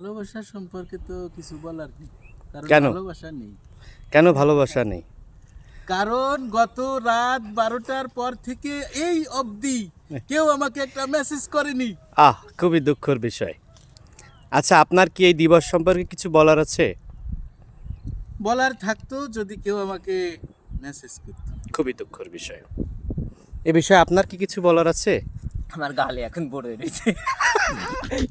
ভালোবাসা সম্পর্কে তো কিছু বলার নেই, কারণ কেন? ভালোবাসা নেই। কেন ভালোবাসা নেই? কারণ গত রাত 12টার পর থেকে এই অবধি কেউ আমাকে একটা মেসেজ করেনি। খুবই দুঃখের বিষয়। আচ্ছা, আপনার কি এই দিবস সম্পর্কে কিছু বলার আছে? বলার থাকতো যদি কেউ আমাকে মেসেজ করতো। খুবই দুঃখের বিষয়। এ বিষয়ে আপনার কি কিছু বলার আছে? আমার গালে এখন পড়ে রয়েছে।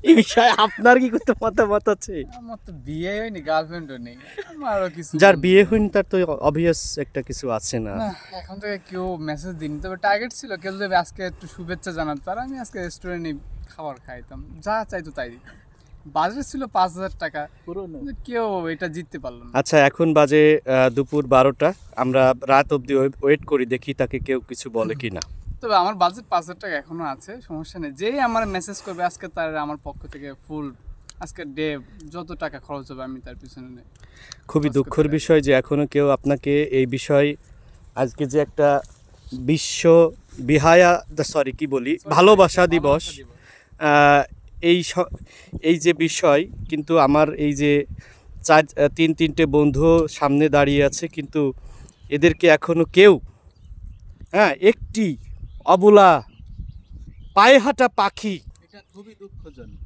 এই বিষয়ে আপনার কি করতে মতামত আছে? আমার তো বিয়ে হয়নি, গার্লফ্রেন্ডও নেই, আমারও কিছু যার বিয়ে হয়নি তার তো অবভিয়াস একটা কিছু আছে না? না। এখন থেকে কেউ মেসেজ দিন, তবে টার্গেট ছিল কেউ যদি আজকে একটু শুভেচ্ছা জানাতো, আর আমি আজকে রেস্টুরেন্টে খাবার খাইতাম, যা চাইতো তাই দিতাম। বাজেট ছিল 5,000 টাকা, পুরনো কিন্তু কেউ এটা জিততে পারলো না। আচ্ছা, এখন বাজে দুপুর 12টা। আমরা রাত অবধি ওয়েট করি, দেখি তাকে কেউ কিছু বলে কি না। তবে আমার বাজেট 5,000 টাকা এখনো আছে, সমস্যা নেই। যেই আমার মেসেজ করবে আজকে, তার আমার পক্ষ থেকে ফুল আজকে ডে যত টাকা খরচ হবে আমি তার পিছনে নেই। খুবই দুঃখের বিষয় যে এখনো কেউ আপনাকে এই বিষয়, আজকে যে একটা বিশ্ব কি বলি, ভালোবাসা দিবস, এই এই যে বিষয়, কিন্তু আমার এই যে তিনটে বন্ধু সামনে দাঁড়িয়ে আছে, কিন্তু এদেরকে এখনো কেউ একটি অবলা পায়ে হাঁটা পাখি এটা খুবই দুঃখজনক।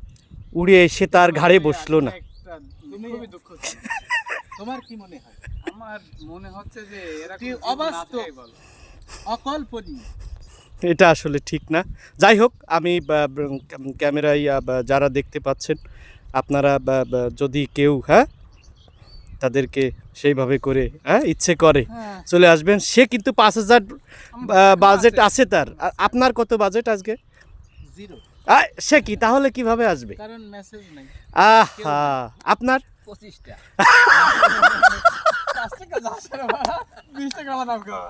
উড়ে এসে তার ঘাড়ে বসলো না। খুবই দুঃখ। তোমার কি মনে হয়? আমার মনে হচ্ছে যে এরা কি কোনো জীবন না অবাস্তব। থাকাই ভালো। অকল্পনীয়। এটা আসলে ঠিক না। যাই হোক, আমি ক্যামেরায় যারা দেখতে পাচ্ছেন, আপনারা যদি কেউ তাদেরকে সেইভাবে করে ইচ্ছে করে হ্যাঁ, চলে আসবেন। সে কিন্তু 5,000 বাজেট আছে। আছে তার। আর আপনার কত বাজেট আজকে? জিরো। সে কি তাহলে কিভাবে আসবে? কারণ মেসেজ নাই। আহা, আপনার 25টা। 5 টাকা 10 টাকা 20 টাকা আমার দাম খাওয়া।